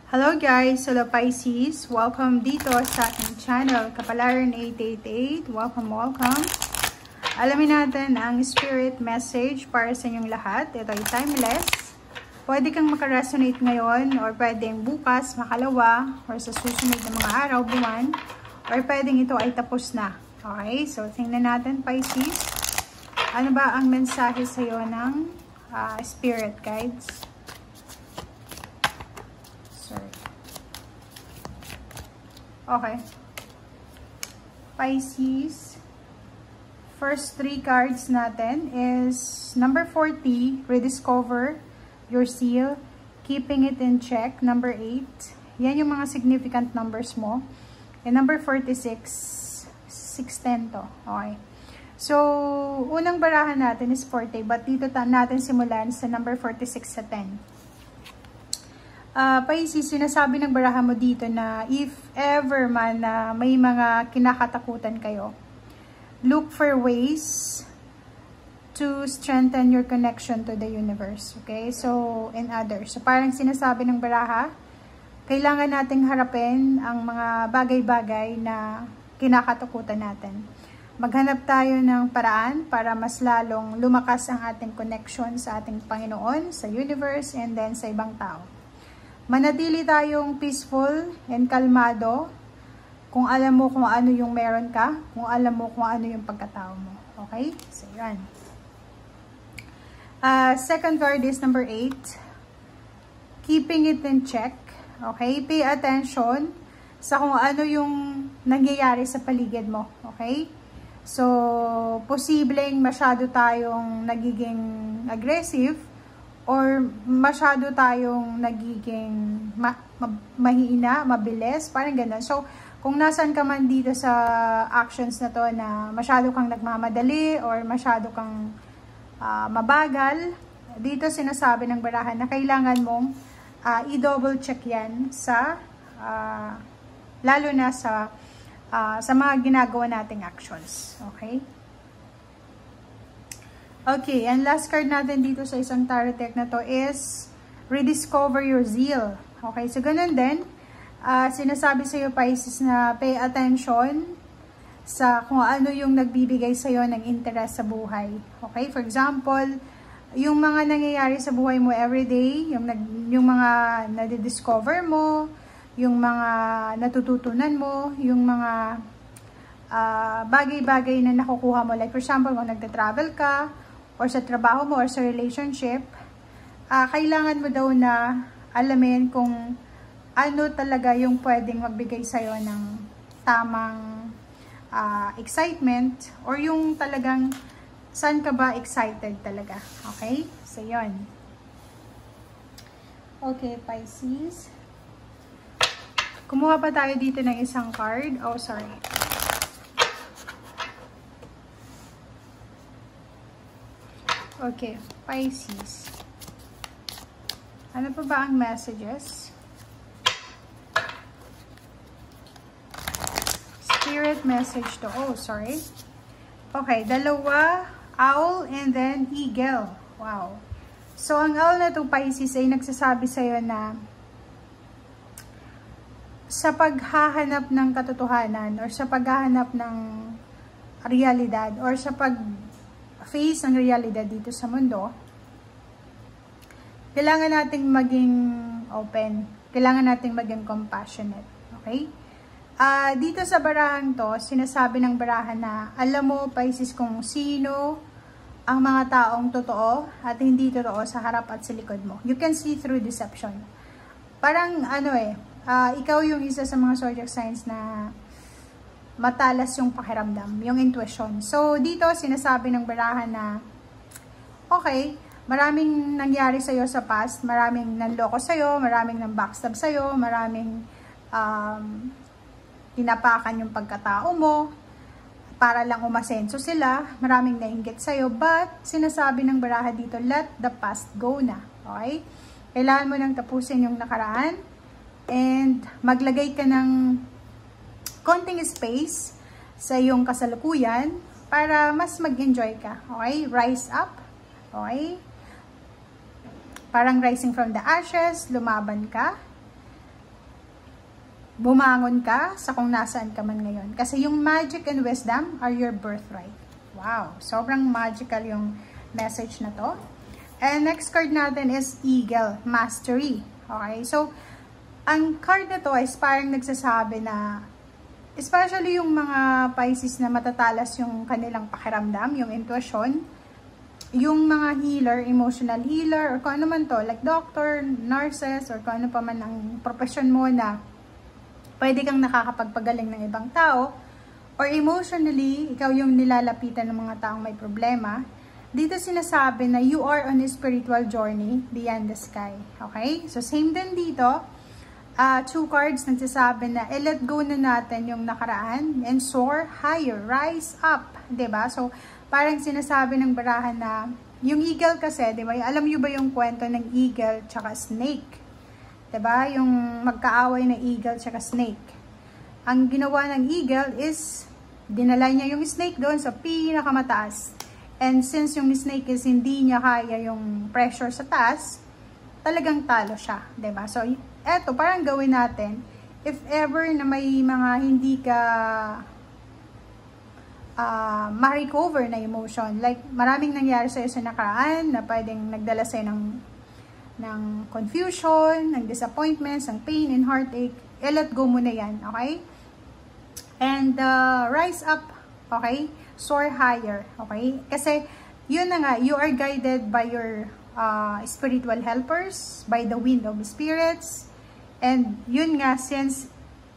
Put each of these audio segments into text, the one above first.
Hello guys! Hello Pisces! Welcome dito sa ating channel, Kapalaran 888. Welcome! Alamin natin ang spirit message para sa inyong lahat. Ito ay timeless. Pwede kang makaresonate ngayon or pwedeng bukas, makalawa, or sa susunod na mga araw, buwan, or pwedeng ito ay tapos na. Okay? So, tingnan natin Pisces. Ano ba ang mensahe sa iyo ng spirit guides? Okay. Pisces. First 3 cards natin is number 40, rediscover your seal, keeping it in check. Number 8, yan yung mga significant numbers mo. And number 46, 610 to. Okay. So, unang barahan natin is 40, but dito natin simulan sa number 46 sa 10. Pisces, sinasabi ng baraha mo dito na if ever man na may mga kinakatakutan kayo, look for ways to strengthen your connection to the universe. Okay? So, and others. So, parang sinasabi ng baraha, kailangan nating harapin ang mga bagay-bagay na kinakatakutan natin. Maghanap tayo ng paraan para mas lalong lumakas ang ating connection sa ating Panginoon, sa universe, and then sa ibang tao. Manatili tayong peaceful and kalmado kung alam mo kung ano yung meron ka, kung alam mo kung ano yung pagkatao mo. Okay? So, yan. Second card is number 8. Keeping it in check. Okay? Pay attention sa kung ano yung nangyayari sa paligid mo. Okay? So, posibleng masyado tayong nagiging aggressive or masyado tayong nagiging mahina, mabilis, parang ganun. So, kung nasan ka man dito sa actions na to na masyado kang nagmamadali or masyado kang mabagal, dito sinasabi ng barahan na kailangan mong i-double check yan sa, lalo na sa mga ginagawa nating actions. Okay? Okay, and last card natin dito sa isang tarot deck na to is rediscover your zeal. Okay, so ganun din. Sinasabi sa iyo Pisces na pay attention sa kung ano yung nagbibigay sa iyo ng interest sa buhay. Okay, for example, yung mga nangyayari sa buhay mo everyday, yung mga nadidiscover mo, yung mga natututunan mo, yung mga bagay-bagay na nakukuha mo. Like for example, kung nagta-travel ka, or sa trabaho mo, or sa relationship, kailangan mo daw na alamin kung ano talaga yung pwedeng magbigay sa'yo ng tamang excitement, or yung talagang saan ka ba excited talaga. Okay? So, yun. Okay, Pisces. Kumuha pa tayo dito ng isang card. Oh, sorry. Okay, Pisces. Ano pa ba ang messages? Spirit message to. Oh, sorry. Okay, dalawa, owl, and then eagle. Wow. So, ang owl na to, Pisces, ay nagsasabi sa'yo na sa paghahanap ng katotohanan or sa paghahanap ng realidad or sa face ang realidad dito sa mundo, kailangan nating maging open. Kailangan nating maging compassionate. Okay? Dito sa barahang to, sinasabi ng barahan na alam mo, Pisces, kung sino ang mga taong totoo at hindi totoo sa harap at sa likod mo. You can see through deception. Parang ikaw yung isa sa mga zodiac signs na matalas yung pakiramdam, yung intuition. So, dito sinasabi ng barahan na okay, maraming nangyari sa'yo sa past, maraming nanloko sa'yo, maraming nang backstab sa'yo, maraming tinapakan yung pagkatao mo para lang umasenso sila, maraming nainggit sa'yo, but sinasabi ng baraha dito, let the past go na. Okay? Kailangan mo nang tapusin yung nakaraan and maglagay ka ng konting space sa iyong kasalukuyan para mas mag-enjoy ka. Okay? Rise up. Okay? Parang rising from the ashes, lumaban ka. bumangon ka sa kung nasaan ka man ngayon. Kasi yung magic and wisdom are your birthright. Wow, sobrang magical yung message na to. And next card natin is Eagle, Mastery. Okay, so ang card na to is parang nagsasabi na, especially yung mga Pisces na matatalas yung kanilang pakiramdam, yung intuition, yung mga healer, emotional healer, or kung ano man to, like doctor, nurses, or kung ano pa man ang profession mo na pwede kang nakakapagpagaling ng ibang tao, or emotionally, ikaw yung nilalapitan ng mga taong may problema. Dito sinasabi na you are on a spiritual journey beyond the sky. Okay? So, same din dito. Two cards nagsasabi na let go na natin yung nakaraan and soar higher, rise up, 'di ba? So parang sinasabi ng barahan na yung eagle kasi, 'di ba? Alam niyo ba yung kwento ng eagle tsaka snake? 'Di ba? Yung magkaaway na eagle tsaka snake. Ang ginawa ng eagle is dinala niya yung snake doon sa pinakamataas. And since yung snake is hindi niya kaya yung pressure sa taas, talagang talo siya, 'di ba? So eto, parang gawin natin, if ever na may mga hindi ka ma-recover na emotion, like maraming nangyari sa'yo sa nakaraan na pwedeng nagdala sa'yo ng confusion, ng disappointments, ng pain and heartache, let go mo na yan, okay? And rise up, okay? Soar higher, okay? Kasi yun na nga, you are guided by your spiritual helpers, by the wind of spirits. And yun nga, since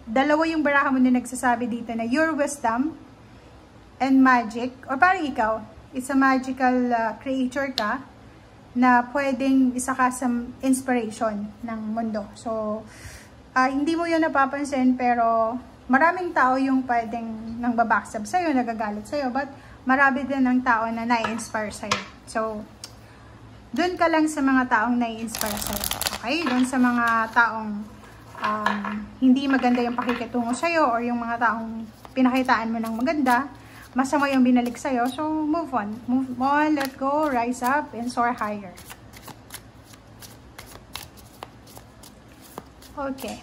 dalawa yung baraha mo na nagsasabi dito na your wisdom and magic, or parang ikaw, it's a magical creature ka na pwedeng isa ka sa inspiration ng mundo. So, hindi mo yun napapansin, pero maraming tao yung pwedeng nang babackstab sa'yo, nagagalit sa'yo, but marami din ng tao na na-inspire sa'yo. So, doon ka lang sa mga taong na-inspire sa'yo. Okay? Doon sa mga taong hindi maganda yung pakikitungo sa'yo, or yung mga taong pinakitaan mo ng maganda, masama yung binalik sa'yo. So, move on. Move on, let go, rise up, and soar higher. Okay.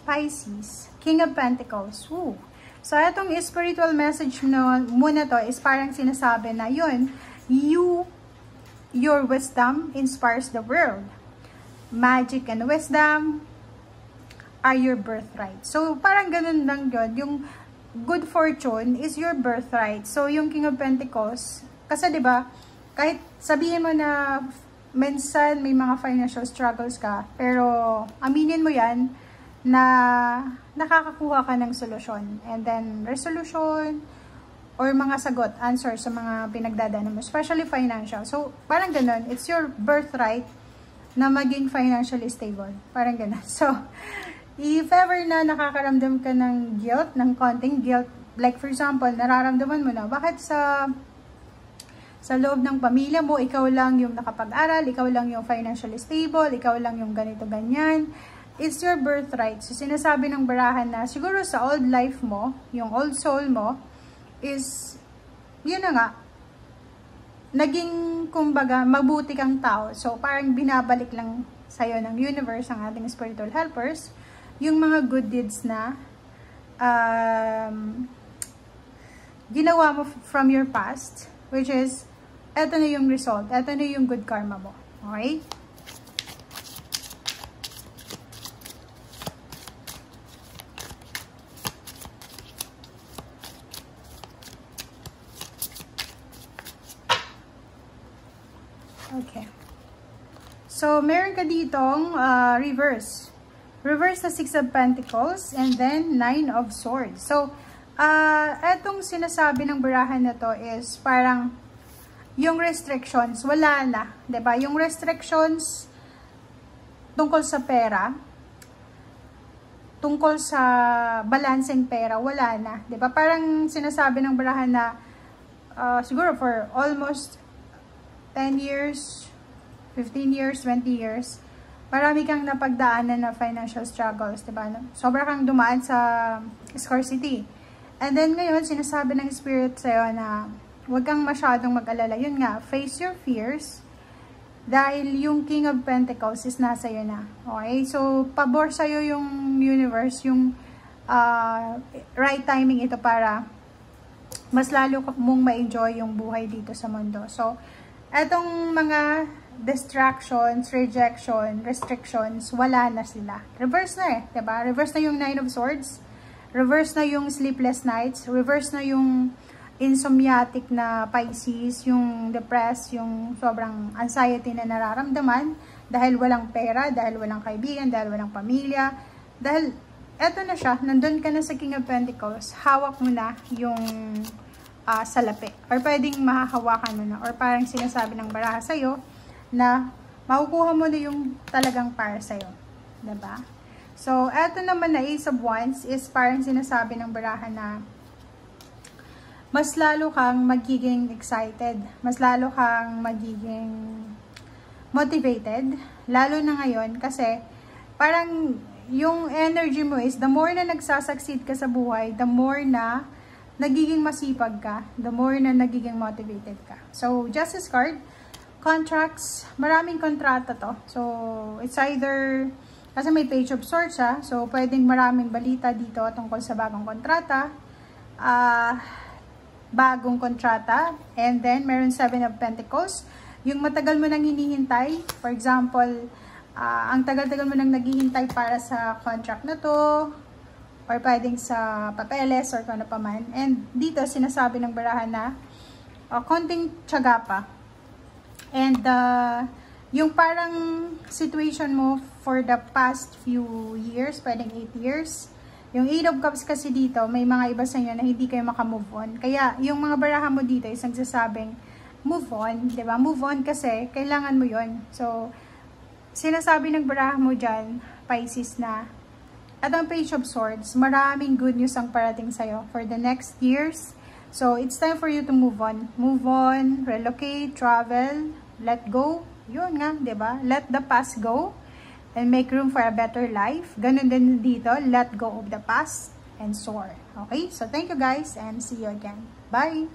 Pisces, King of Pentacles. Woo. So, itong spiritual message muna to is parang sinasabi na yun, your wisdom inspires the world. Magic and wisdom are your birthright. So, parang ganun lang yun. Yung good fortune is your birthright. So, yung King of Pentacles, kasi diba, kahit sabihin mo na minsan may mga financial struggles ka, pero aminin mo yan na nakakakuha ka ng solusyon. And then, resolution, or mga sagot, answer sa mga pinagdadaanan mo, especially financial. So, parang ganun, it's your birthright na maging financially stable. Parang ganun. So, if ever na nakakaramdam ka ng guilt, ng konting guilt, like for example, nararamdaman mo na, bakit sa loob ng pamilya mo, ikaw lang yung nakapag-aral, ikaw lang yung financially stable, ikaw lang yung ganito, ganyan. It's your birthright. So, sinasabi ng barahan na, siguro sa old life mo, yung old soul mo, is, yun na nga, naging, kumbaga, mabuti kang tao. So, parang binabalik lang sa'yo ng universe, ang ating spiritual helpers, yung mga good deeds na ginawa mo from your past, which is, eto na yung result, eto na yung good karma mo. Okay? Okay. So, meron ka ditong reverse. Reverse na 6 of Pentacles and then 9 of Swords. So, etong sinasabi ng barahan na to is parang yung restrictions, wala na. 'Di ba? Yung restrictions tungkol sa pera, tungkol sa balancing pera, wala na. 'Di ba? Parang sinasabi ng barahan na siguro for almost 10 years, 15 years, 20 years, marami kang napagdaanan na financial struggles, diba? Sobra kang dumaan sa scarcity. And then ngayon, sinasabi ng Spirit sa'yo na huwag kang masyadong mag-alala. Yun nga, face your fears Dahil yung King of Pentacles is nasa iyo na. Okay? So, pabor sa'yo yung universe, yung right timing ito para mas lalo mong ma-enjoy yung buhay dito sa mundo. So, etong mga distractions, rejection, restrictions, wala na sila. Reverse na eh, diba? Reverse na yung Nine of Swords. Reverse na yung sleepless nights. Reverse na yung insomniatic na Pisces, yung depressed, yung sobrang anxiety na nararamdaman dahil walang pera, dahil walang kaibigan, dahil walang pamilya. Dahil eto na siya, nandun ka na sa King of Pentacles, hawak mo na yung salapi. Or pwedeng mahahawakan mo na. Or parang sinasabi ng baraha sa'yo na makukuha mo na yung talagang para sa'yo. Diba? So, eto naman na Ace of Wands is parang sinasabi ng baraha na mas lalo kang magiging excited, mas lalo kang magiging motivated, lalo na ngayon kasi parang yung energy mo is the more na nagsasucceed ka sa buhay, the more na nagiging masipag ka, the more na nagiging motivated ka. So, Justice card, contracts, maraming kontrata to. So, it's either, kasi may Page of Swords siya, so pwedeng maraming balita dito tungkol sa bagong kontrata, bagong kontrata, and then meron 7 of Pentacles, yung matagal mo nang hinihintay, for example, ang tagal-tagal mo nang naghihintay para sa contract na to, or pwedeng sa papeles, or kung ano pa man, and dito sinasabi ng barahan na, konting tiyaga pa, and yung parang situation mo for the past few years, pwedeng 8 years, yung 8 of Cups kasi dito, may mga iba sa inyo na hindi kayo makamove on. Kaya, yung mga baraha mo dito is nagsasabing, move on, diba? Move on kasi, kailangan mo yon. So, sinasabi ng baraha mo dyan, Pisces, na at ang Page of Swords, maraming good news ang parating sa'yo for the next years. So, it's time for you to move on. Move on, relocate, travel, let go. Yun nga, diba? Let the past go and make room for a better life. Ganun din dito, let go of the past and soar. Okay? So, thank you guys and see you again. Bye!